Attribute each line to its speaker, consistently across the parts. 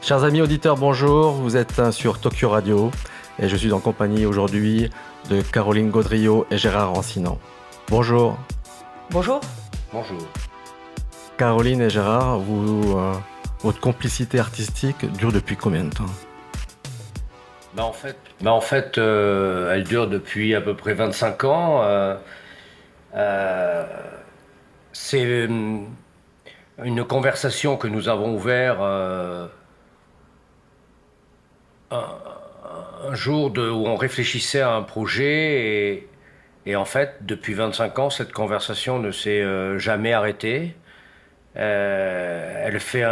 Speaker 1: Chers amis auditeurs, bonjour, vous êtes sur Tokyo Radio et je suis en compagnie aujourd'hui de Caroline Gaudriot et Gérard Rancinan. Bonjour.
Speaker 2: Bonjour.
Speaker 3: Bonjour.
Speaker 1: Caroline et Gérard, votre complicité artistique dure depuis combien de temps ?
Speaker 3: En fait, elle dure depuis à peu près 25 ans. C'est une conversation que nous avons ouverte un jour où on réfléchissait à un projet et en fait, depuis 25 ans, cette conversation ne s'est jamais arrêtée. Elle fait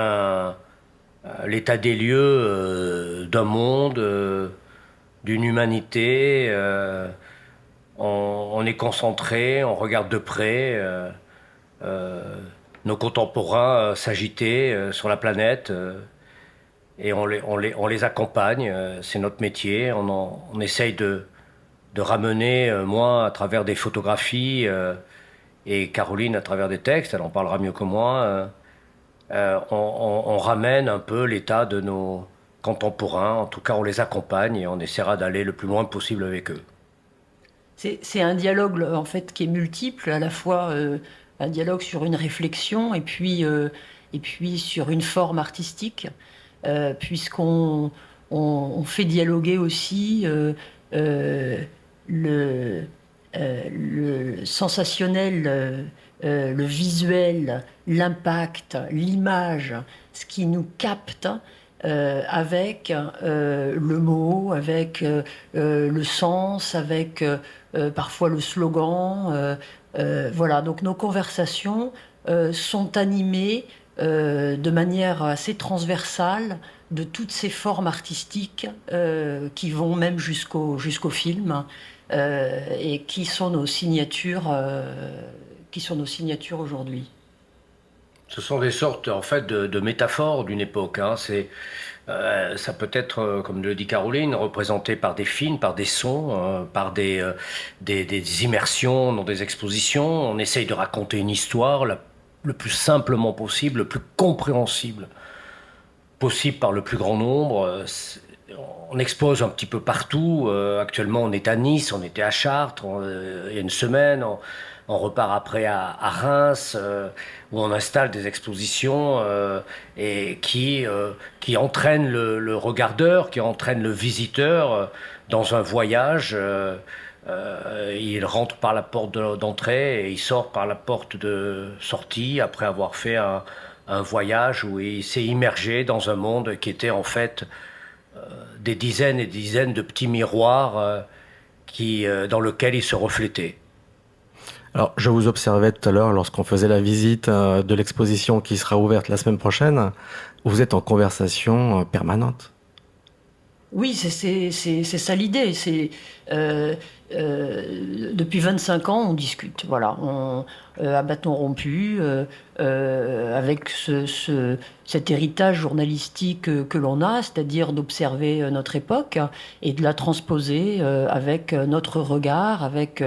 Speaker 3: l'état des lieux d'un monde, d'une humanité. On est concentré, on regarde de près nos contemporains s'agiter sur la planète et on les accompagne. C'est notre métier. On essaye de ramener, moi, à travers des photographies et Caroline à travers des textes, elle en parlera mieux que moi. On ramène un peu l'état de nos contemporains. En tout cas, on les accompagne et on essaiera d'aller le plus loin possible avec eux.
Speaker 2: C'est un dialogue en fait qui est multiple, à la fois un dialogue sur une réflexion et puis sur une forme artistique, puisqu'on fait dialoguer aussi le sensationnel, le visuel, l'impact, l'image, ce qui nous capte avec le mot, avec le sens, avec parfois le slogan. Voilà, donc nos conversations sont animées de manière assez transversale de toutes ces formes artistiques qui vont même jusqu'au film et qui sont nos signatures aujourd'hui.
Speaker 3: Ce sont des sortes en fait de métaphores d'une époque. Ça peut être, comme le dit Caroline, représenté par des films, par des sons, par des immersions dans des expositions. On essaye de raconter une histoire le plus simplement possible, le plus compréhensible possible par le plus grand nombre. On expose un petit peu partout. Actuellement, on est à Nice, on était à Chartres il y a une semaine. On repart après à Reims, où on installe des expositions et qui entraînent le regardeur, qui entraînent le visiteur dans un voyage. Il rentre par la porte d'entrée et il sort par la porte de sortie après avoir fait un voyage où il s'est immergé dans un monde qui était en fait des dizaines et des dizaines de petits miroirs dans lesquels il se reflétait.
Speaker 1: Alors, je vous observais tout à l'heure lorsqu'on faisait la visite de l'exposition qui sera ouverte la semaine prochaine. Vous êtes en conversation permanente.
Speaker 2: Oui, c'est ça l'idée. Depuis 25 ans, on discute. Voilà, à bâton rompu, avec cet héritage journalistique que l'on a, c'est-à-dire d'observer notre époque et de la transposer avec notre regard, avec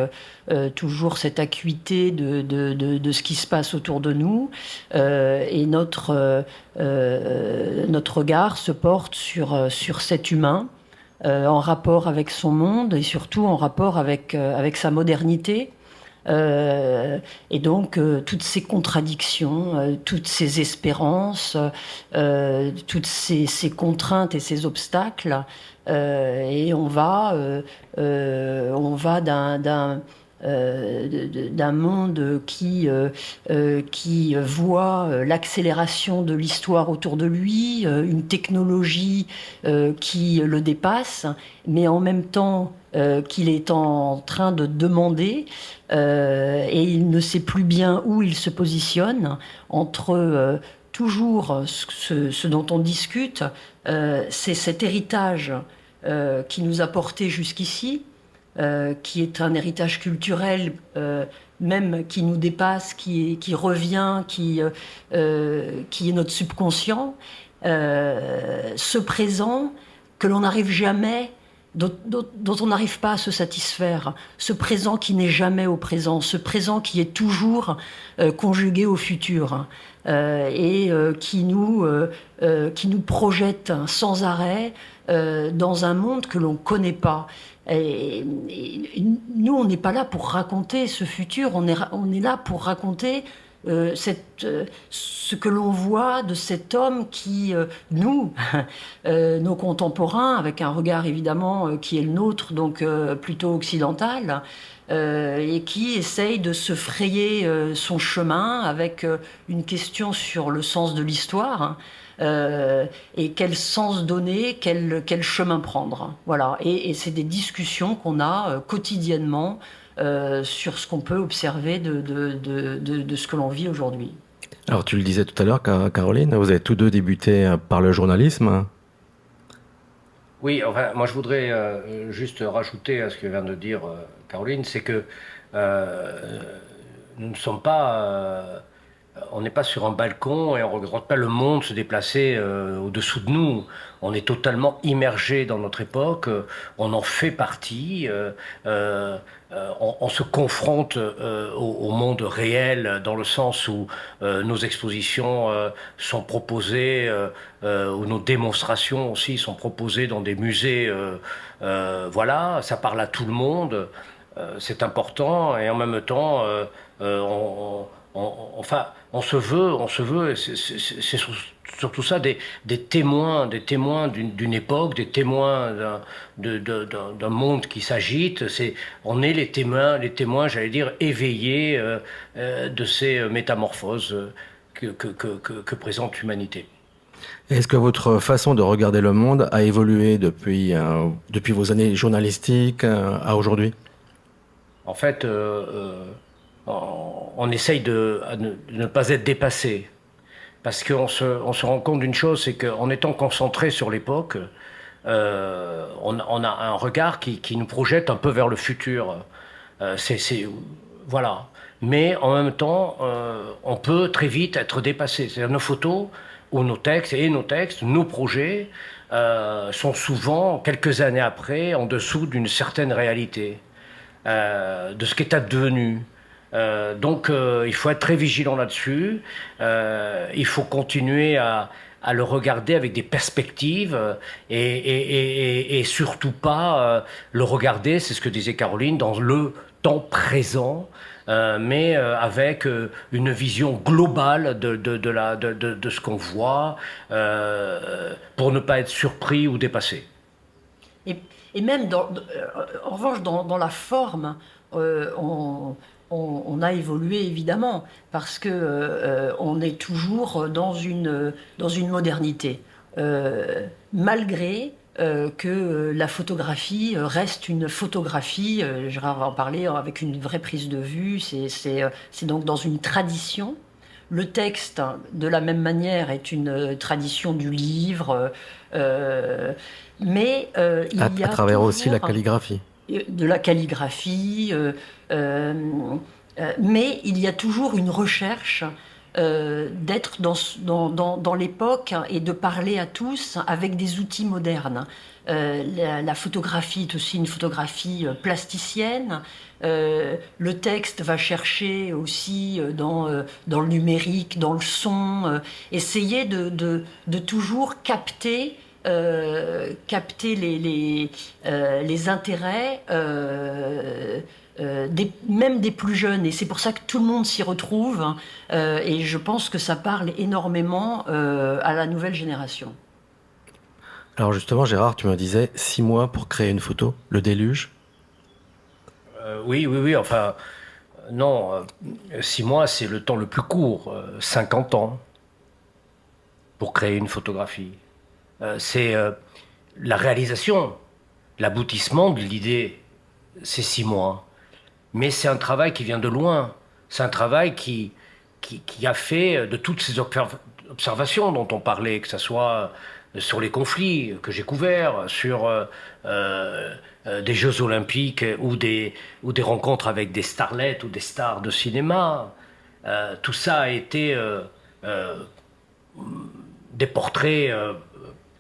Speaker 2: toujours cette acuité de ce qui se passe autour de nous. Et notre regard se porte sur cet humain. En rapport avec son monde et surtout en rapport avec sa modernité. Et donc toutes ces contradictions, toutes ces espérances, toutes ces contraintes et ces obstacles. Et on va d'un monde qui voit l'accélération de l'histoire autour de lui, une technologie qui le dépasse, mais en même temps qu'il est en train de demander, et il ne sait plus bien où il se positionne entre toujours ce dont on discute, c'est cet héritage qui nous a portés jusqu'ici, qui est un héritage culturel même qui nous dépasse, qui revient, qui est notre subconscient, ce présent que l'on n'arrive jamais dont on n'arrive pas à se satisfaire, ce présent qui n'est jamais au présent, ce présent qui est toujours conjugué au futur, qui nous projette sans arrêt dans un monde que l'on ne connaît pas. Et nous, on n'est pas là pour raconter ce futur, on est là pour raconter ce que l'on voit de cet homme qui, nous, nos contemporains, avec un regard évidemment qui est le nôtre, donc plutôt occidental, et qui essaye de se frayer son chemin avec une question sur le sens de l'histoire, hein, et quel sens donner, quel chemin prendre. Voilà. Et c'est des discussions qu'on a quotidiennement sur ce qu'on peut observer de ce que l'on vit aujourd'hui.
Speaker 1: Alors tu le disais tout à l'heure, Caroline, vous avez tous deux débuté par le journalisme.
Speaker 3: Oui, enfin, moi je voudrais juste rajouter à ce que vient de dire Caroline, c'est que nous ne sommes pas, on n'est pas sur un balcon et on ne regarde pas le monde se déplacer au-dessous de nous. On est totalement immergé dans notre époque, on en fait partie, on se confronte au monde réel dans le sens où nos expositions sont proposées, où nos démonstrations aussi sont proposées dans des musées. Voilà, ça parle à tout le monde, c'est important et en même temps, enfin, on se veut, c'est surtout ça, des témoins d'une époque, des témoins d'un monde qui s'agite. On est les témoins, j'allais dire, éveillés de ces métamorphoses que présente l'humanité.
Speaker 1: Est-ce que votre façon de regarder le monde a évolué depuis vos années journalistiques à aujourd'hui?
Speaker 3: En fait, on essaye de ne pas être dépassé. Parce qu'on se rend compte d'une chose, c'est qu'en étant concentré sur l'époque, on a un regard qui nous projette un peu vers le futur. Voilà. Mais en même temps, on peut très vite être dépassé. C'est-à-dire nos photos ou nos textes, nos projets sont souvent, quelques années après, en dessous d'une certaine réalité, de ce qui est advenu. Donc il faut être très vigilant là-dessus, il faut continuer à le regarder avec des perspectives et surtout pas le regarder, c'est ce que disait Caroline, dans le temps présent, mais avec une vision globale de ce qu'on voit, pour ne pas être surpris ou dépassé.
Speaker 2: Et même, en revanche, dans la forme, on a évolué évidemment parce que on est toujours dans une modernité, malgré que la photographie reste une photographie. Gérard va en parler avec une vraie prise de vue. C'est donc dans une tradition. Le texte, de la même manière, est une tradition du livre, mais il y a
Speaker 1: à travers aussi la
Speaker 2: toujours
Speaker 1: calligraphie.
Speaker 2: de la calligraphie, mais il y a toujours une recherche d'être dans l'époque et de parler à tous avec des outils modernes. La photographie est aussi une photographie plasticienne. Le texte va chercher aussi dans le numérique, dans le son, essayer de toujours capter les intérêts même des plus jeunes, et c'est pour ça que tout le monde s'y retrouve, et je pense que ça parle énormément à la nouvelle génération.
Speaker 1: Alors justement, Gérard, tu me disais 6 mois pour créer une photo, le déluge.
Speaker 3: Oui, enfin, non, 6 mois, c'est le temps le plus court, 50 ans pour créer une photographie. C'est la réalisation, l'aboutissement de l'idée, c'est 6 mois. Mais c'est un travail qui vient de loin. C'est un travail qui a fait de toutes ces observations dont on parlait, que ce soit sur les conflits que j'ai couverts, sur des Jeux Olympiques ou des rencontres avec des starlettes ou des stars de cinéma. Tout ça a été des portraits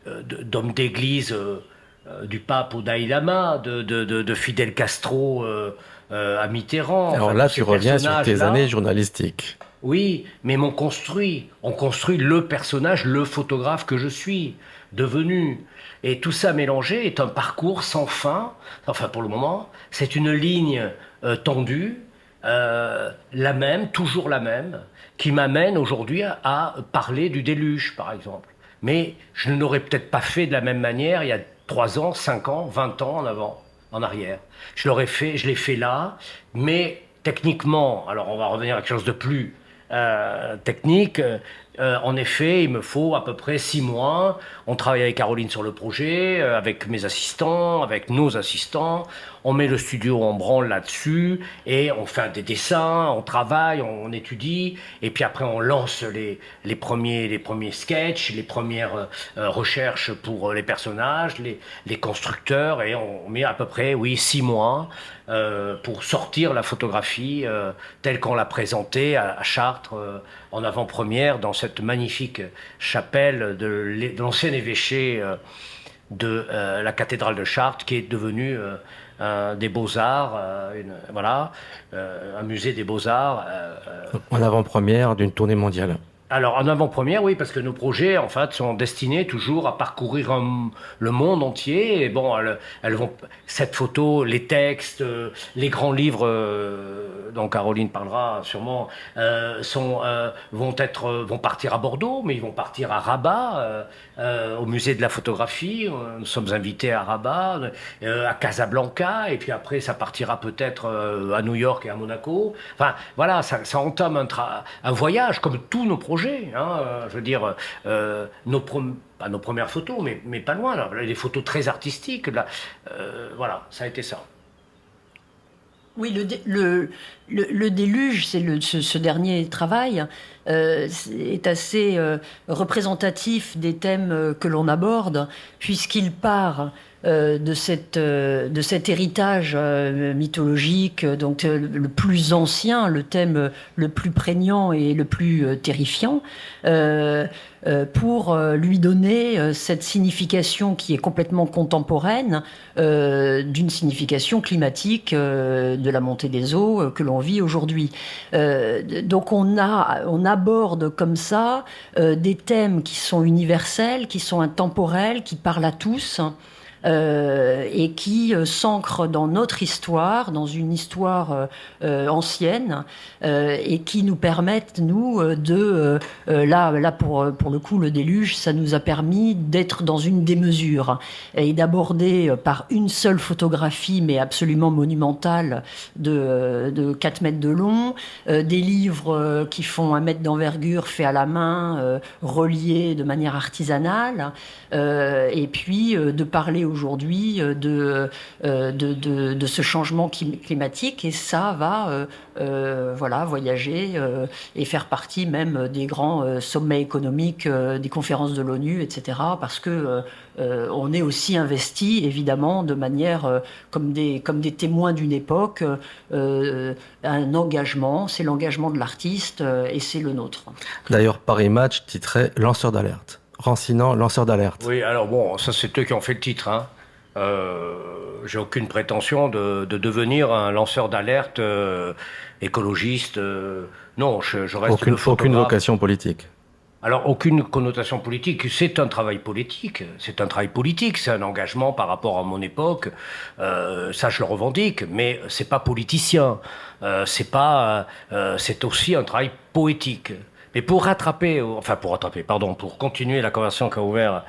Speaker 3: d'hommes d'église du pape au Dalai Lama, de Fidel Castro à Mitterrand.
Speaker 1: Alors
Speaker 3: enfin,
Speaker 1: là,
Speaker 3: tous
Speaker 1: tu
Speaker 3: ces
Speaker 1: reviens sur tes
Speaker 3: personnages-là.
Speaker 1: années journalistiques.
Speaker 3: Oui, mais on construit le personnage, le photographe que je suis devenu. Et tout ça mélangé est un parcours sans fin. Enfin, pour le moment, c'est une ligne tendue, la même, toujours la même, qui m'amène aujourd'hui à parler du déluge, par exemple. Mais je ne l'aurais peut-être pas fait de la même manière il y a 3 ans, 5 ans, 20 ans en avant, en arrière. Je l'ai fait là, mais techniquement, alors on va revenir à quelque chose de plus technique. En effet, il me faut à peu près 6 mois. On travaille avec Caroline sur le projet, avec mes assistants, avec nos assistants. On met le studio en branle là-dessus et on fait des dessins, on travaille, on étudie. Et puis après, on lance les premiers sketchs, les premières recherches pour les personnages, les constructeurs. Et on met à peu près, oui, 6 mois pour sortir la photographie telle qu'on l'a présentée à Chartres en avant-première dans cette magnifique chapelle de l'ancien évêché de la cathédrale de Chartres qui est devenue des Beaux-Arts, voilà, un musée des Beaux-Arts.
Speaker 1: En avant-première d'une tournée mondiale.
Speaker 3: Alors, en avant-première, oui, parce que nos projets, en fait, sont destinés toujours à parcourir le monde entier. Et bon, elles vont, cette photo, les textes, les grands livres dont Caroline parlera sûrement, vont partir à Bordeaux, mais ils vont partir à Rabat, au musée de la photographie. Nous sommes invités à Rabat, à Casablanca, et puis après, ça partira peut-être à New York et à Monaco. Enfin, voilà, ça entame un voyage, comme tous nos projets. Je veux dire, pas nos premières photos, mais pas loin, là, des photos très artistiques. Là, voilà, ça a été ça.
Speaker 2: Oui, le déluge, c'est ce dernier travail, est assez représentatif des thèmes que l'on aborde, puisqu'il part de cet héritage mythologique, donc le plus ancien, le thème le plus prégnant et le plus terrifiant, pour lui donner cette signification qui est complètement contemporaine, d'une signification climatique de la montée des eaux que l'on vit aujourd'hui. Donc on aborde comme ça des thèmes qui sont universels, qui sont intemporels, qui parlent à tous. Et qui s'ancre dans notre histoire, dans une histoire ancienne, et qui nous permettent, nous, là pour le coup, le déluge, ça nous a permis d'être dans une démesure et d'aborder par une seule photographie, mais absolument monumentale, de 4 mètres de long, des livres qui font 1 mètre d'envergure, faits à la main, reliés de manière artisanale, et puis de parler aujourd'hui de ce changement climatique, et ça va voilà, voyager et faire partie même des grands sommets économiques, des conférences de l'ONU, etc. Parce que on est aussi investi, évidemment, de manière comme des témoins d'une époque, un engagement, c'est l'engagement de l'artiste et c'est le nôtre.
Speaker 1: D'ailleurs, Paris Match titrait Lanceur d'alerte. Rancinan, lanceur d'alerte.
Speaker 3: Oui, alors bon, ça c'est eux qui ont fait le titre. J'ai aucune prétention de devenir un lanceur d'alerte écologiste. Non, je reste le photographe.
Speaker 1: Aucune vocation politique.
Speaker 3: Alors, aucune connotation politique. C'est un travail politique. C'est un travail politique. C'est un engagement par rapport à mon époque. Ça, je le revendique. Mais c'est pas politicien. C'est aussi un travail poétique. Mais pour continuer la conversation qu'a ouverte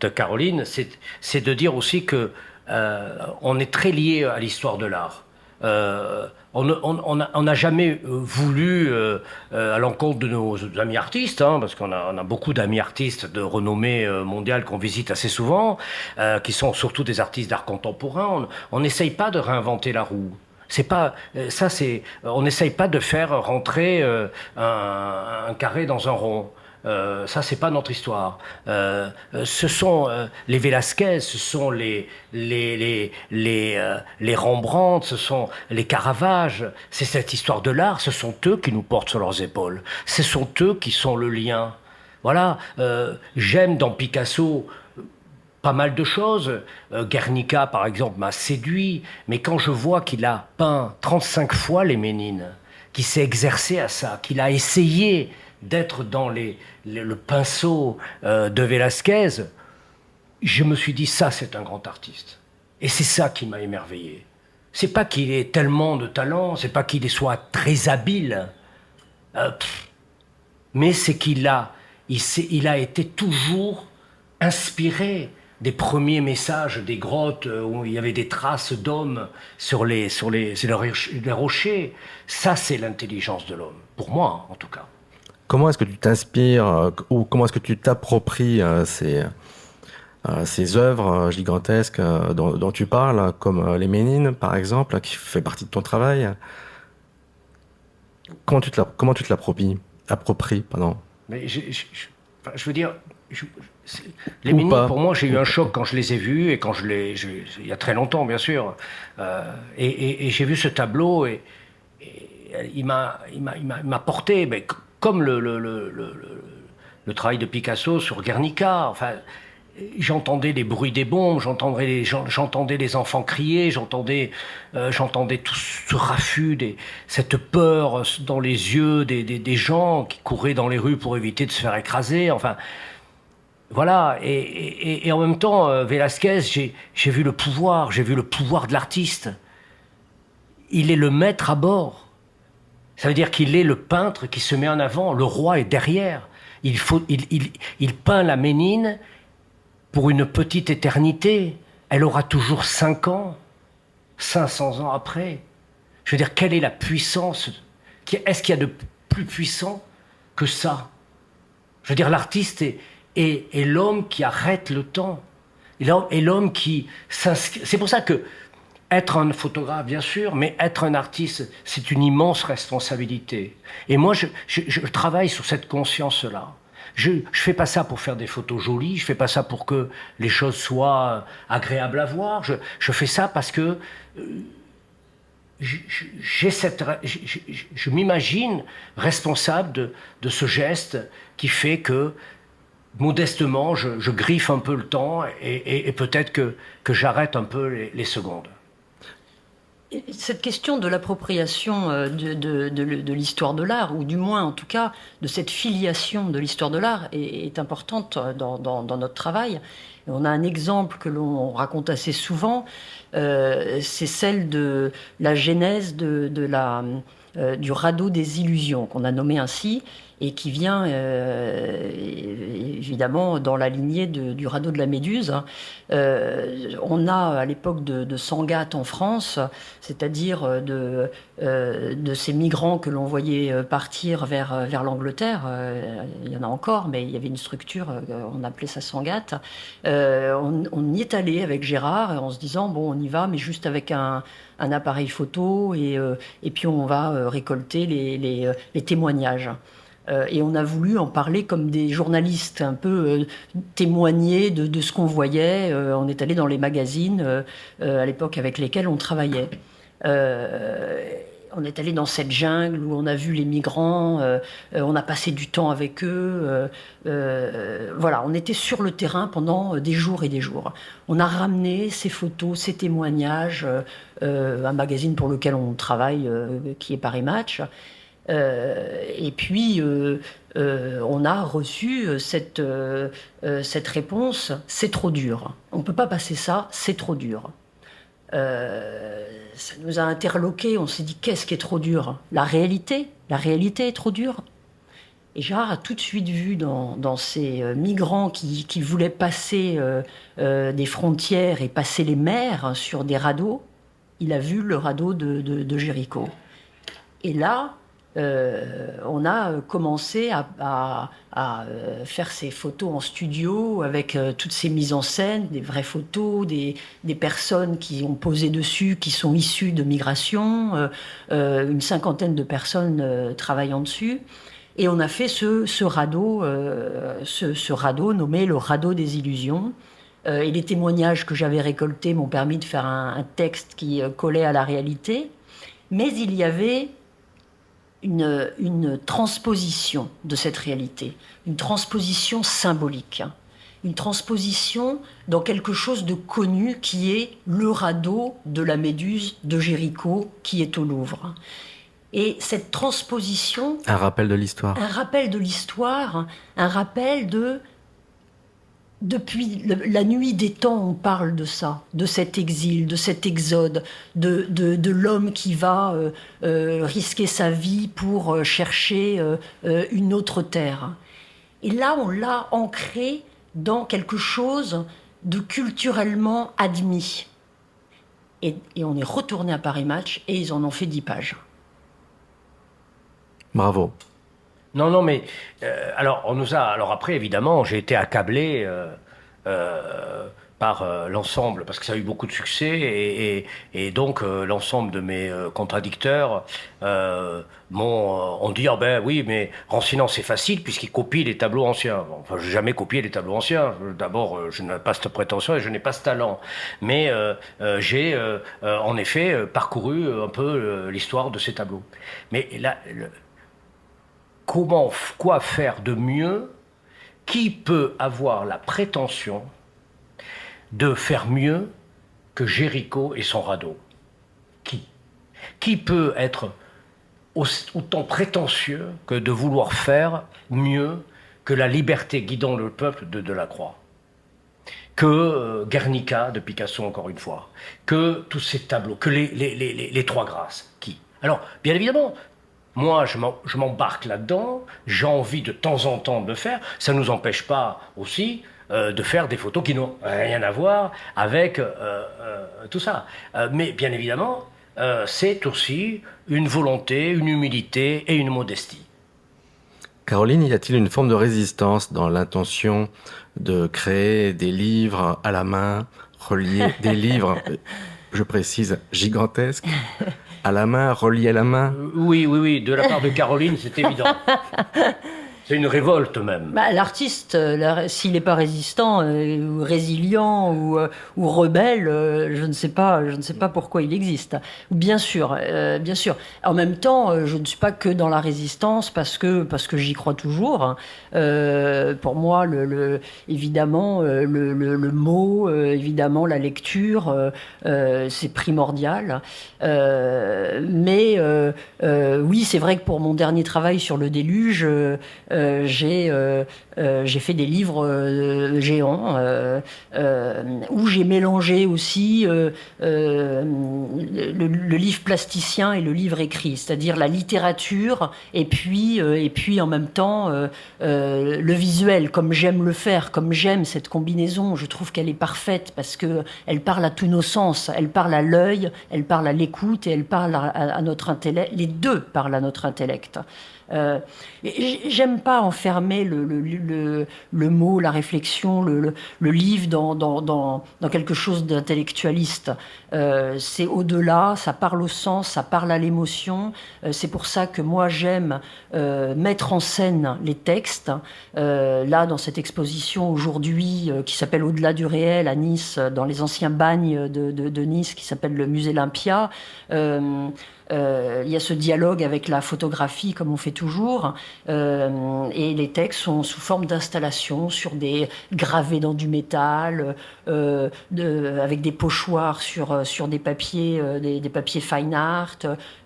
Speaker 3: de Caroline, c'est de dire aussi que on est très lié à l'histoire de l'art. On n'a jamais voulu, à l'encontre de nos amis artistes, parce qu'on a beaucoup d'amis artistes de renommée mondiale qu'on visite assez souvent, qui sont surtout des artistes d'art contemporain. On n'essaye pas de réinventer la roue. On n'essaye pas de faire rentrer un carré dans un rond. Ça, c'est pas notre histoire. Ce sont les Velázquez, ce sont les Rembrandt, ce sont les Caravage. C'est cette histoire de l'art. Ce sont eux qui nous portent sur leurs épaules. Ce sont eux qui sont le lien. Voilà. J'aime dans Picasso pas mal de choses. Guernica, par exemple, m'a séduit. Mais quand je vois qu'il a peint 35 fois les Ménines, qu'il s'est exercé à ça, qu'il a essayé d'être dans le pinceau de Velázquez, je me suis dit, ça, c'est un grand artiste. Et c'est ça qui m'a émerveillé. C'est pas qu'il ait tellement de talent, c'est pas qu'il soit très habile, mais c'est qu'il a été toujours inspiré des premiers messages des grottes où il y avait des traces d'hommes sur les rochers. Ça, c'est l'intelligence de l'homme, pour moi en tout cas.
Speaker 1: Comment est-ce que tu t'inspires ou comment est-ce que tu t'appropries ces œuvres gigantesques dont tu parles, comme les Ménines, par exemple, qui fait partie de ton travail? Comment tu te l'appropries? Pardon.
Speaker 3: Mais je veux dire, les Ménines, pour moi, j'ai eu un choc quand je les ai vus, et quand il y a très longtemps, bien sûr. Et j'ai vu ce tableau, et il m'a porté, mais comme le travail de Picasso sur Guernica. Enfin, j'entendais les bruits des bombes, j'entendais les enfants crier, j'entendais tout ce raffut, cette peur dans les yeux des gens qui couraient dans les rues pour éviter de se faire écraser. Enfin, voilà. Et en même temps, Velázquez, j'ai vu le pouvoir de l'artiste. Il est le maître à bord. Ça veut dire qu'il est le peintre qui se met en avant. Le roi est derrière. Il peint la Ménine pour une petite éternité. Elle aura toujours 5 ans, 500 ans après. Je veux dire, quelle est la puissance? Est-ce qu'il y a de plus puissant que ça? Je veux dire, l'artiste est l'homme qui arrête le temps. Et l'homme qui s'inscrit. C'est pour ça que être un photographe, bien sûr, mais être un artiste, c'est une immense responsabilité. Et moi, je travaille sur cette conscience-là. Je fais pas ça pour faire des photos jolies, je fais pas ça pour que les choses soient agréables à voir. Je fais ça parce que je m'imagine responsable de ce geste qui fait que, modestement, je griffe un peu le temps et peut-être que j'arrête un peu les secondes.
Speaker 2: Cette question de l'appropriation de l'histoire de l'art, ou du moins en tout cas de cette filiation de l'histoire de l'art, est importante dans notre travail. Et on a un exemple que l'on raconte assez souvent, c'est celle de la genèse du radeau des illusions, qu'on a nommé ainsi, et qui vient évidemment dans la lignée du radeau de la Méduse. On a à l'époque de Sangatte en France, c'est-à-dire de ces migrants que l'on voyait partir vers l'Angleterre. Il y en a encore, mais il y avait une structure, on appelait ça Sangatte. On y est allé avec Gérard en se disant, bon, on y va, mais juste avec un appareil photo, et puis on va récolter les témoignages. Et on a voulu en parler comme des journalistes, un peu témoigner de ce qu'on voyait. On est allé dans les magazines à l'époque avec lesquels on travaillait. On est allé dans cette jungle où on a vu les migrants, on a passé du temps avec eux. Voilà, on était sur le terrain pendant des jours et des jours. On a ramené ces photos, ces témoignages, un magazine pour lequel on travaille, qui est Paris Match. Et puis, on a reçu cette réponse, c'est trop dur. On ne peut pas passer ça, c'est trop dur. Ça nous a interloqués, on s'est dit, qu'est-ce qui est trop dur? La réalité est trop dure. Et Gérard a tout de suite vu dans ces migrants qui voulaient passer des frontières et passer les mers sur des radeaux, il a vu le radeau de Jéricho. Et là, on a commencé à faire ces photos en studio avec toutes ces mises en scène, des vraies photos, des personnes qui ont posé dessus, qui sont issues de migration, une 50aine de personnes travaillant dessus. Et on a fait ce radeau nommé le radeau des illusions. Et les témoignages que j'avais récoltés m'ont permis de faire un texte qui collait à la réalité. Mais il y avait une transposition de cette réalité, une transposition symbolique. une transposition dans quelque chose de connu qui est le radeau de la Méduse de Géricault qui est au Louvre. Et cette transposition...
Speaker 1: Un rappel de l'histoire.
Speaker 2: Un rappel de l'histoire, un rappel de... Depuis la nuit des temps, on parle de ça, de cet exil, de cet exode, de l'homme qui va risquer sa vie pour chercher une autre terre. Et là, on l'a ancré dans quelque chose de culturellement admis. Et on est retourné à Paris Match et ils en ont fait 10 pages.
Speaker 1: Bravo.
Speaker 3: Non, mais alors on nous a. Alors après, évidemment, j'ai été accablé par l'ensemble parce que ça a eu beaucoup de succès et donc l'ensemble de mes contradicteurs ont dit ah ben oui, mais Rancinan c'est facile puisqu'il copie les tableaux anciens. Bon, enfin, j'ai jamais copié les tableaux anciens. D'abord, je n'ai pas cette prétention et je n'ai pas ce talent. Mais j'ai en effet parcouru un peu l'histoire de ces tableaux. Mais là. Quoi faire de mieux? Qui peut avoir la prétention de faire mieux que Géricault et son radeau? Qui peut être autant prétentieux que de vouloir faire mieux que la liberté guidant le peuple de Delacroix, que Guernica de Picasso encore une fois, que tous ces tableaux, que les Trois Grâces? Qui? Alors, bien évidemment, moi, je m'embarque là-dedans, j'ai envie de temps en temps de le faire, ça ne nous empêche pas aussi de faire des photos qui n'ont rien à voir avec tout ça. Mais bien évidemment, c'est aussi une volonté, une humilité et une modestie.
Speaker 1: Caroline, y a-t-il une forme de résistance dans l'intention de créer des livres à la main, reliés, des livres, je précise, gigantesques, à la main, reliés à la main?
Speaker 3: Oui, de la part de Caroline, c'est évident. C'est une révolte même.
Speaker 2: Bah, l'artiste, s'il n'est pas résistant, ou résilient ou rebelle, je ne sais pas pourquoi il existe. Bien sûr, bien sûr. En même temps, je ne suis pas que dans la résistance parce que j'y crois toujours. Pour moi, évidemment, le mot, évidemment, la lecture, c'est primordial. Mais oui, c'est vrai que pour mon dernier travail sur le déluge, j'ai fait des livres géants où j'ai mélangé aussi le livre plasticien et le livre écrit, c'est-à-dire la littérature et puis en même temps le visuel, comme j'aime le faire, comme j'aime cette combinaison. Je trouve qu'elle est parfaite parce que elle parle à tous nos sens, elle parle à l'œil, elle parle à l'écoute et elle parle à notre intellect. Les deux parlent à notre intellect. J'aime pas enfermer le mot, la réflexion, le livre dans quelque chose d'intellectualiste. C'est au-delà, ça parle au sens, ça parle à l'émotion. C'est pour ça que moi j'aime mettre en scène les textes. Là, dans cette exposition aujourd'hui qui s'appelle Au-delà du réel à Nice, dans les anciens bagnes de Nice, qui s'appelle le Musée Olympia. Il y a ce dialogue avec la photographie comme on fait toujours et les textes sont sous forme d'installations sur des gravés dans du métal avec des pochoirs sur des papiers des papiers fine art,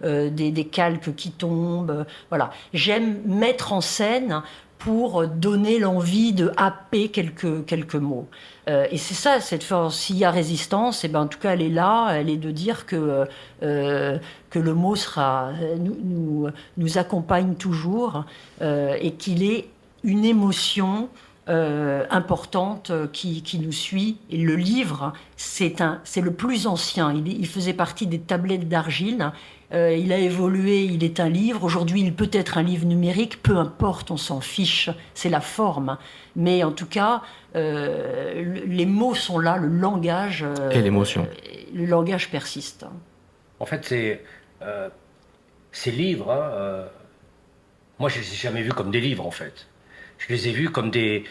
Speaker 2: des calques qui tombent. Voilà, j'aime mettre en scène pour donner l'envie de happer quelques mots. Et c'est ça, cette force. S'il y a résistance, et ben, en tout cas, elle est là. Elle est de dire que le mot nous accompagne toujours et qu'il est une émotion importante qui nous suit. Et le livre, c'est le plus ancien. Il faisait partie des tablettes d'argile. Il a évolué, il est un livre. Aujourd'hui, il peut être un livre numérique. Peu importe, on s'en fiche. C'est la forme. Mais en tout cas, les mots sont là, le langage...
Speaker 1: et l'émotion.
Speaker 2: Le langage persiste.
Speaker 3: En fait, ces livres, moi, je ne les ai jamais vus comme des livres, en fait. Je les ai vus comme les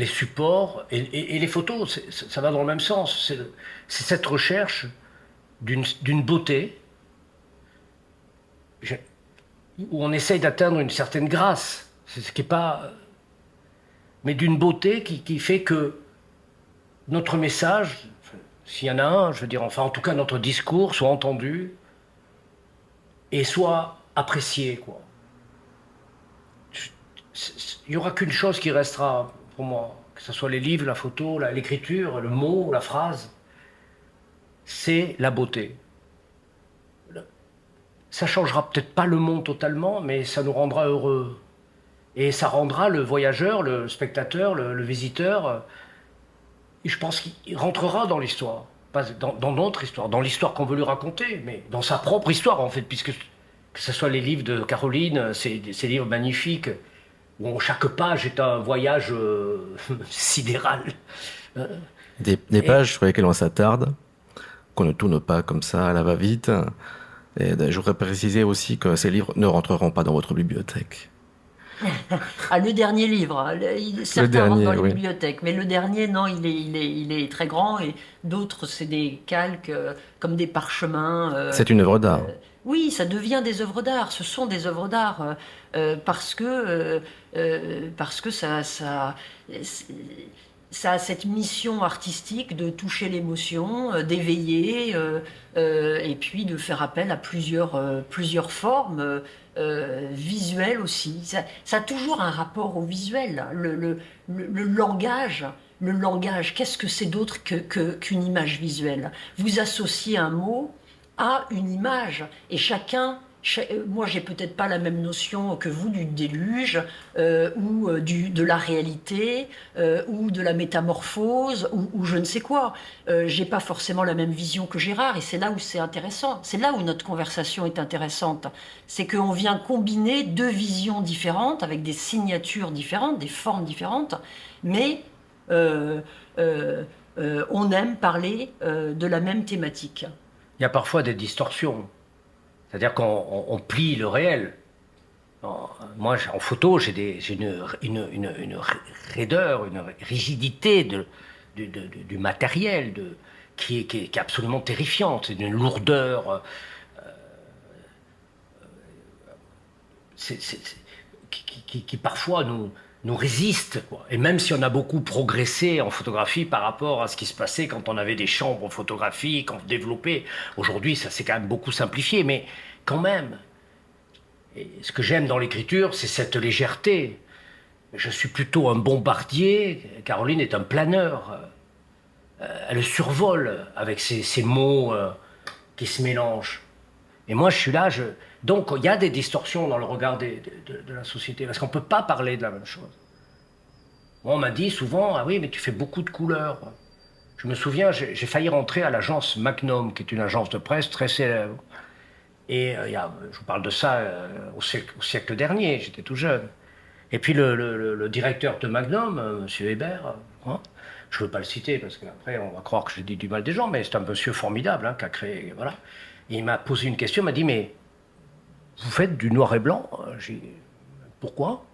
Speaker 3: supports et les photos, ça va dans le même sens. C'est cette recherche d'une beauté où on essaye d'atteindre une certaine grâce. C'est ce qui n'est pas... mais d'une beauté qui fait que notre message, s'il y en a un, je veux dire, enfin en tout cas notre discours soit entendu et soit apprécié, quoi. Il n'y aura qu'une chose qui restera pour moi, que ce soit les livres, la photo, l'écriture, le mot, la phrase, c'est la beauté. Ça changera peut-être pas le monde totalement, mais ça nous rendra heureux. Et ça rendra le voyageur, le spectateur, le visiteur, je pense qu'il rentrera dans l'histoire. Pas dans notre histoire, dans l'histoire qu'on veut lui raconter, mais dans sa propre histoire en fait, puisque que ce soit les livres de Caroline, ces livres magnifiques, où chaque page est un voyage sidéral.
Speaker 1: Des pages sur lesquelles on s'attarde, qu'on ne tourne pas comme ça à la va-vite. Et je voudrais préciser aussi que ces livres ne rentreront pas dans votre bibliothèque.
Speaker 2: Ah, le dernier livre, certains rentrent dans les
Speaker 1: oui.
Speaker 2: bibliothèques, mais le dernier, non, il est très grand et d'autres, c'est des calques comme des parchemins.
Speaker 1: C'est une œuvre d'art.
Speaker 2: Oui, ça devient des œuvres d'art. Ce sont des œuvres d'art parce que ça a cette mission artistique de toucher l'émotion, d'éveiller, et puis de faire appel à plusieurs formes visuelles aussi. Ça a toujours un rapport au visuel. Le langage, qu'est-ce que c'est d'autre qu'une image visuelle? Vous associez un mot à une image et moi, j'ai peut-être pas la même notion que vous du déluge ou de la réalité ou de la métamorphose ou je ne sais quoi. J'ai pas forcément la même vision que Gérard et c'est là où c'est intéressant. C'est là où notre conversation est intéressante. C'est qu'on vient combiner deux visions différentes avec des signatures différentes, des formes différentes, mais on aime parler de la même thématique.
Speaker 3: Il y a parfois des distorsions. C'est-à-dire qu'on plie le réel. Moi, en photo, j'ai une raideur, une rigidité du matériel qui est absolument terrifiante. C'est une lourdeur qui parfois nous résiste, quoi. Et même si on a beaucoup progressé en photographie par rapport à ce qui se passait quand on avait des chambres photographiques, on développait, aujourd'hui ça s'est quand même beaucoup simplifié, mais quand même, et ce que j'aime dans l'écriture, c'est cette légèreté. Je suis plutôt un bombardier, Caroline est un planeur. Elle survole avec ces mots qui se mélangent. Et moi je suis là, donc il y a des distorsions dans le regard de la société, parce qu'on ne peut pas parler de la même chose. Moi, on m'a dit souvent, ah oui, mais tu fais beaucoup de couleurs. Je me souviens, j'ai failli rentrer à l'agence Magnum, qui est une agence de presse très célèbre. Et je vous parle de ça au siècle dernier, j'étais tout jeune. Et puis le directeur de Magnum, M. Hébert, je ne veux pas le citer, parce qu'après on va croire que j'ai dit du mal des gens, mais c'est un monsieur formidable qui a créé, voilà. Et il m'a posé une question, il m'a dit, mais vous faites du noir et blanc? J'ai dit, pourquoi?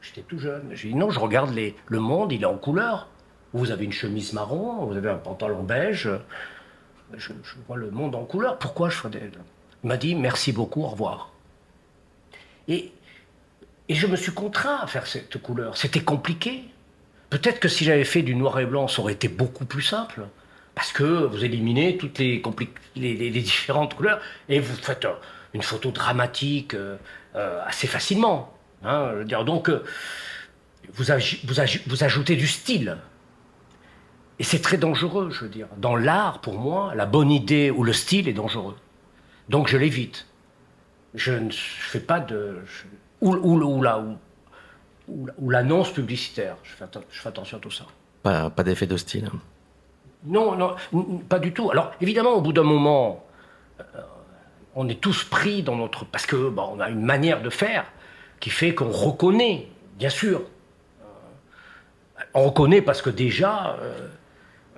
Speaker 3: J'étais tout jeune. J'ai dit, non, je regarde le monde, il est en couleur. Vous avez une chemise marron, vous avez un pantalon beige. Je vois le monde en couleur. Pourquoi je fais des... Il m'a dit, merci beaucoup, au revoir. Et je me suis contraint à faire cette couleur. C'était compliqué. Peut-être que si j'avais fait du noir et blanc, ça aurait été beaucoup plus simple. Parce que vous éliminez toutes les différentes couleurs et vous faites une photo dramatique assez facilement. Hein, je veux dire, donc, vous ajoutez du style. Et c'est très dangereux, je veux dire. Dans l'art, pour moi, la bonne idée ou le style est dangereux. Donc je l'évite. Je ne fais pas de... Ou l'annonce publicitaire. Je fais attention à tout ça.
Speaker 1: Pas d'effet de style.
Speaker 3: Non, pas du tout. Alors, évidemment, au bout d'un moment, on est tous pris dans notre... Parce que on a une manière de faire qui fait qu'on reconnaît, bien sûr. On reconnaît parce que déjà,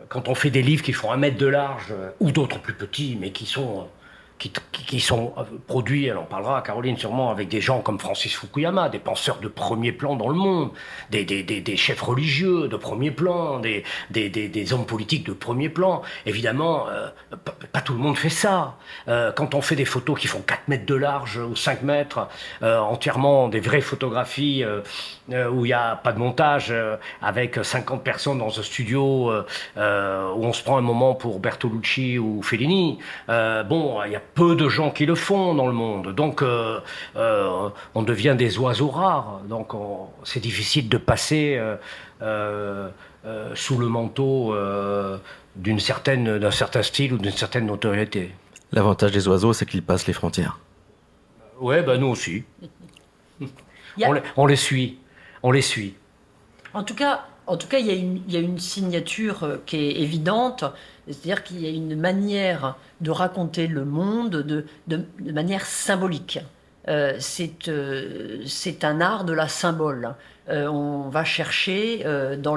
Speaker 3: quand on fait des livres qui font 1 mètre de large, ou d'autres plus petits, mais qui sont qui sont produits, elle en parlera, Caroline, sûrement, avec des gens comme Francis Fukuyama, des penseurs de premier plan dans le monde, des chefs religieux de premier plan, des hommes politiques de premier plan. Évidemment, pas tout le monde fait ça. Quand on fait des photos qui font 4 mètres de large ou 5 mètres, entièrement des vraies photographies où il n'y a pas de montage, avec 50 personnes dans un studio où on se prend un moment pour Bertolucci ou Fellini, bon, il y a peu de gens qui le font dans le monde. Donc, on devient des oiseaux rares. Donc, c'est difficile de passer sous le manteau d'un certain style ou d'une certaine notoriété.
Speaker 1: L'avantage des oiseaux, c'est qu'ils passent les frontières.
Speaker 3: Ouais, ben nous aussi. On les suit. On les suit.
Speaker 2: En tout cas, il y a une signature qui est évidente, c'est-à-dire qu'il y a une manière de raconter le monde de manière symbolique. C'est un art de la symbole. On va chercher dans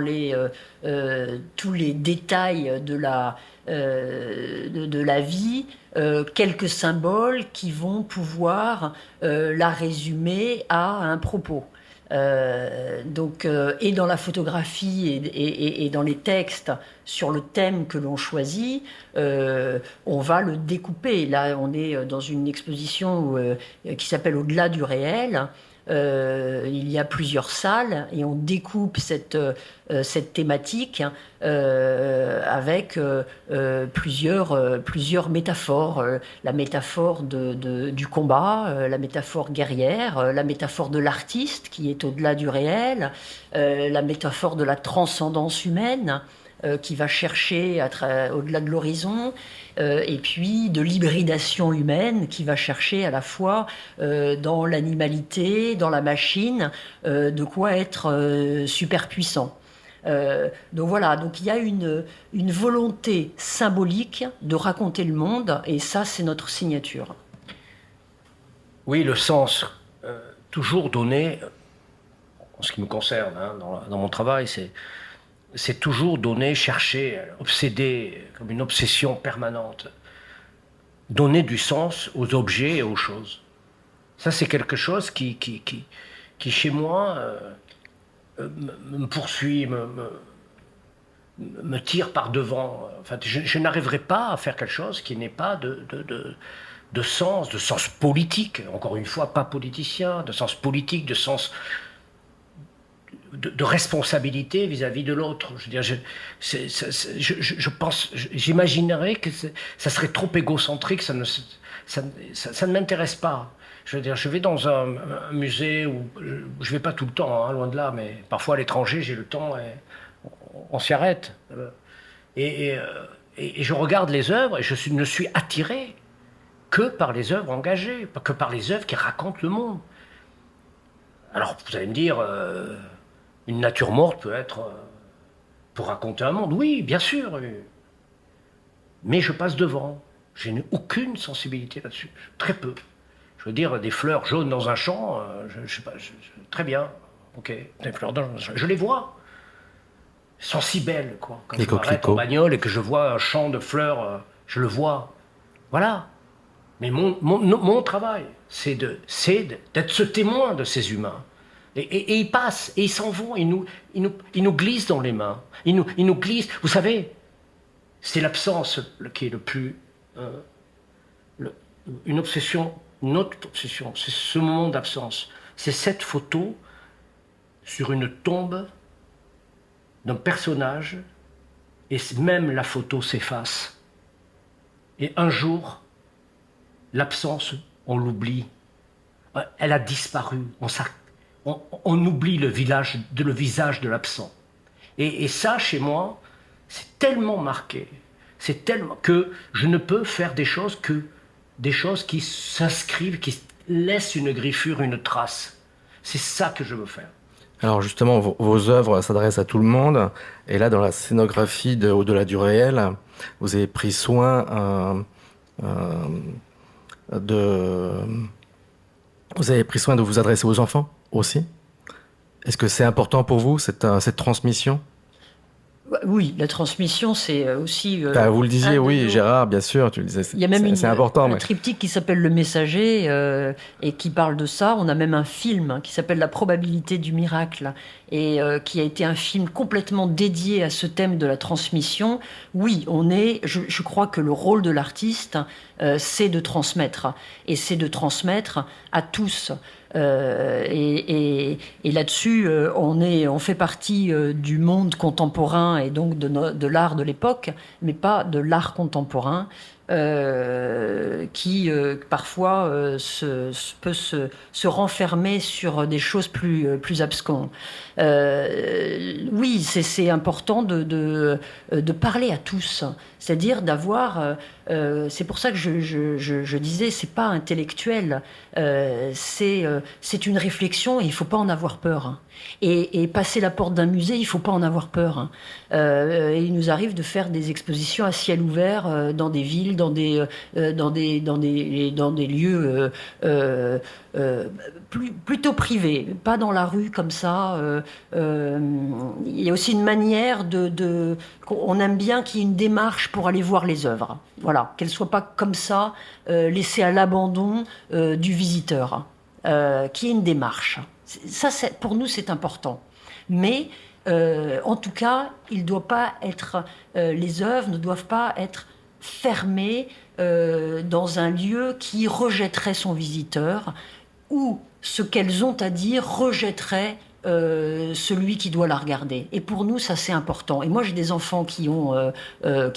Speaker 2: tous les détails de la vie quelques symboles qui vont pouvoir la résumer à un propos. Et dans la photographie et dans les textes sur le thème que l'on choisit, on va le découper. Là, on est dans une exposition qui s'appelle Au-delà du réel. Il y a plusieurs salles et on découpe cette thématique avec plusieurs métaphores. La métaphore du combat, la métaphore guerrière, la métaphore de l'artiste qui est au-delà du réel, la métaphore de la transcendance humaine qui va chercher au-delà de l'horizon, et puis de l'hybridation humaine qui va chercher à la fois dans l'animalité, dans la machine, de quoi être super puissant. Donc voilà, donc il y a une volonté symbolique de raconter le monde, et ça, c'est notre signature.
Speaker 3: Oui, le sens toujours donné, en ce qui me concerne, hein, dans mon travail, c'est toujours donner, chercher, obséder, comme une obsession permanente. Donner du sens aux objets et aux choses. Ça, c'est quelque chose qui chez moi, me poursuit, me tire par devant. Enfin, je n'arriverai pas à faire quelque chose qui n'ait pas de sens politique. Encore une fois, pas politicien, de sens politique, de sens de responsabilité vis-à-vis de l'autre. Je veux dire, je pense, j'imaginerais que ça serait trop égocentrique, ça ne m'intéresse pas. Je veux dire, je vais dans un musée où je vais pas tout le temps, hein, loin de là, mais parfois à l'étranger, j'ai le temps et on s'y arrête. Et je regarde les œuvres et je ne suis attiré que par les œuvres engagées, pas que par les œuvres qui racontent le monde. Alors, vous allez me dire, une nature morte peut être pour raconter un monde. Oui, bien sûr. Mais je passe devant. Je n'ai aucune sensibilité là-dessus. Très peu. Je veux dire, des fleurs jaunes dans un champ, je sais pas, très bien. Ok, des fleurs dans un champ. Je les vois. Elles sont si belles, quoi. Quand je m'arrête en bagnole et que je vois un champ de fleurs, je le vois. Voilà. Mais mon travail, c'est d'être ce témoin de ces humains. Et ils passent, et ils s'en vont, ils nous glissent dans les mains. Ils nous glissent. Vous savez, c'est l'absence qui est le plus... une obsession, notre obsession, c'est ce moment d'absence. C'est cette photo sur une tombe d'un personnage, et même la photo s'efface. Et un jour, l'absence, on l'oublie. Elle a disparu. On oublie le visage de l'absent. Et ça, chez moi, c'est tellement marqué, c'est tellement que je ne peux faire des choses qui s'inscrivent, qui laissent une griffure, une trace. C'est ça que je veux faire.
Speaker 1: Alors justement, vos œuvres s'adressent à tout le monde. Et là, dans la scénographie de Au-delà du réel, vous avez pris soin de vous adresser aux enfants aussi. Est-ce que c'est important pour vous, cette transmission ?
Speaker 2: Oui, la transmission, c'est aussi
Speaker 1: Vous le disiez,
Speaker 2: un de
Speaker 1: oui,
Speaker 2: nos...
Speaker 1: Gérard, bien sûr, tu le disais,
Speaker 2: Il y a même
Speaker 1: c'est important.
Speaker 2: un
Speaker 1: Mais...
Speaker 2: triptyque qui s'appelle Le Messager et qui parle de ça. On a même un film qui s'appelle La probabilité du miracle et qui a été un film complètement dédié à ce thème de la transmission. Oui, je crois que le rôle de l'artiste, c'est de transmettre et c'est de transmettre à tous. Et là-dessus, on fait partie du monde contemporain et donc de l'art de l'époque, mais pas de l'art contemporain. Qui parfois peut se renfermer sur des choses plus absconses. Oui, c'est important de parler à tous, c'est-à-dire d'avoir... c'est pour ça que je disais, c'est pas intellectuel, c'est une réflexion et il faut pas en avoir peur. Hein. Et passer la porte d'un musée, il faut pas en avoir peur. Hein. Et il nous arrive de faire des expositions à ciel ouvert dans des villes, dans des lieux plutôt privés, pas dans la rue comme ça. Il y a aussi une manière on aime bien qu'il y ait une démarche pour aller voir les œuvres. Voilà, qu'elles soient pas comme ça laissées à l'abandon du visiteur. Qu'il y ait une démarche. Ça, pour nous, c'est important. Mais en tout cas, les œuvres ne doivent pas être fermées dans un lieu qui rejetterait son visiteur ou ce qu'elles ont à dire rejetterait celui qui doit la regarder. Et pour nous, ça c'est important. Et moi, j'ai des enfants qui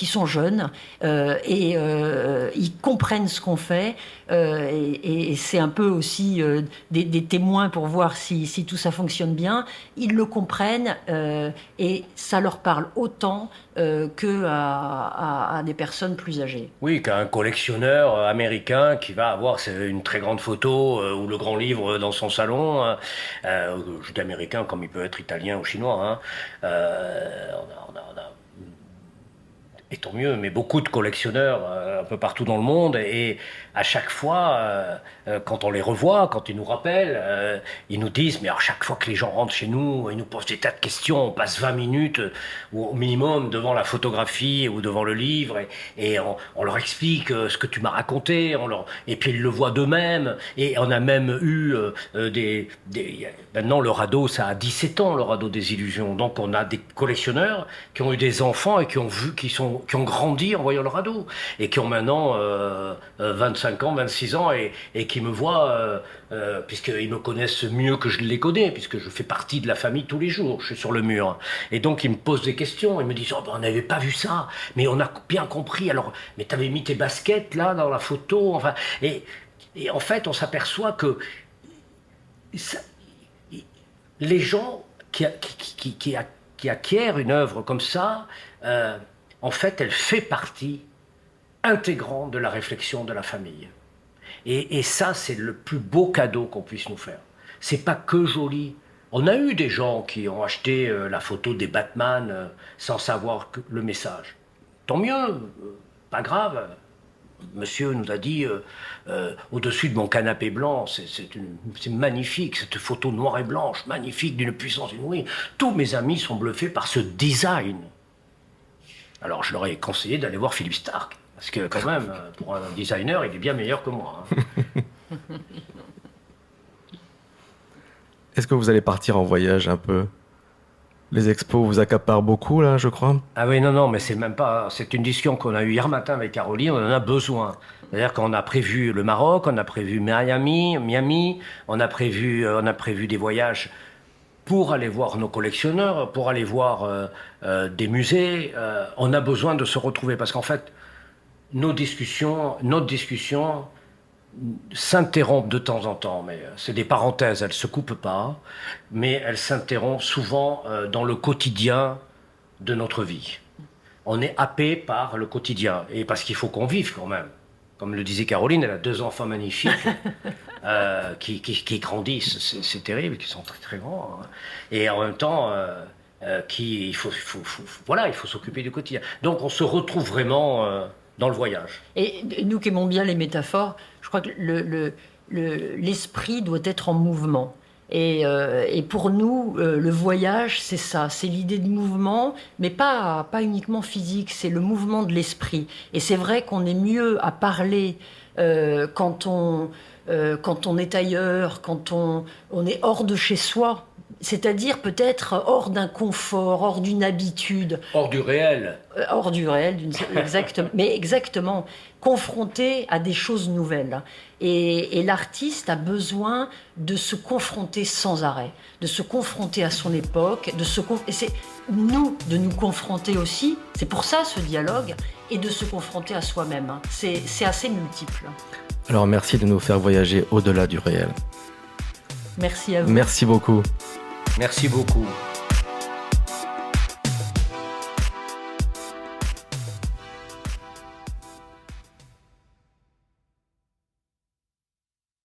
Speaker 2: sont jeunes et ils comprennent ce qu'on fait. Et c'est un peu aussi des témoins pour voir si tout ça fonctionne bien. Ils le comprennent et ça leur parle autant qu'à des personnes plus âgées.
Speaker 3: Oui, qu'à un collectionneur américain qui va avoir une très grande photo ou le grand livre dans son salon. Je dis américain comme il peut être italien ou chinois. Hein. Et tant mieux, mais beaucoup de collectionneurs un peu partout dans le monde. Et à chaque fois, quand on les revoit, quand ils nous rappellent, ils nous disent, mais alors chaque fois que les gens rentrent chez nous, ils nous posent des tas de questions, on passe 20 minutes ou au minimum devant la photographie ou devant le livre et on leur explique ce que tu m'as raconté, et puis ils le voient d'eux-mêmes. Et on a même eu maintenant le radeau, ça a 17 ans, le radeau des illusions. Donc on a des collectionneurs qui ont eu des enfants et qui ont grandi en voyant le radeau et qui ont maintenant 25 ans, 26 ans et qui me voient, puisqu'ils me connaissent mieux que je les connais, puisque je fais partie de la famille tous les jours, je suis sur le mur. Et donc ils me posent des questions, ils me disent oh, ben, on n'avait pas vu ça, mais on a bien compris, alors, mais t'avais mis tes baskets là dans la photo, enfin, et en fait on s'aperçoit que les gens qui acquièrent une œuvre comme ça, en fait, elle fait partie intégrante de la réflexion de la famille. Et ça, c'est le plus beau cadeau qu'on puisse nous faire. C'est pas que joli. On a eu des gens qui ont acheté la photo des Batman sans savoir le message. Tant mieux, pas grave. Monsieur nous a dit, au-dessus de mon canapé blanc, c'est magnifique, cette photo noire et blanche, magnifique, d'une puissance inouïe. Tous mes amis sont bluffés par ce design. Alors je leur ai conseillé d'aller voir Philippe Stark, parce que quand même, pour un designer, il est bien meilleur que moi. Hein.
Speaker 1: Est-ce que vous allez partir en voyage un peu ? Les expos vous accaparent beaucoup, là, je crois.
Speaker 3: Ah oui, non, mais c'est même pas... C'est une discussion qu'on a eue hier matin avec Caroline, on en a besoin. C'est-à-dire qu'on a prévu le Maroc, on a prévu Miami, on a prévu des voyages pour aller voir nos collectionneurs, pour aller voir des musées. On a besoin de se retrouver, parce qu'en fait, notre discussion s'interrompent de temps en temps, mais c'est des parenthèses, elles ne se coupent pas, mais elles s'interrompent souvent dans le quotidien de notre vie. On est happé par le quotidien, et parce qu'il faut qu'on vive quand même. Comme le disait Caroline, elle a 2 enfants magnifiques qui grandissent, c'est terrible, qui sont très très grands. Hein. Et en même temps, il faut s'occuper du quotidien. Donc on se retrouve vraiment dans le voyage.
Speaker 2: Et nous qui aimons bien les métaphores, je crois que l'esprit doit être en mouvement. Et pour nous, le voyage, c'est ça, c'est l'idée de mouvement, mais pas uniquement physique, c'est le mouvement de l'esprit. Et c'est vrai qu'on est mieux à parler quand on est ailleurs, quand on est hors de chez soi. C'est-à-dire peut-être hors d'un confort, hors d'une habitude.
Speaker 3: Hors du réel.
Speaker 2: Hors du réel, mais exactement, confronté à des choses nouvelles. Et l'artiste a besoin de se confronter sans arrêt, de se confronter à son époque, et c'est nous de nous confronter aussi, c'est pour ça ce dialogue, et de se confronter à soi-même. C'est assez multiple.
Speaker 1: Alors merci de nous faire voyager au-delà du réel.
Speaker 2: Merci à vous.
Speaker 1: Merci beaucoup.
Speaker 3: Merci beaucoup.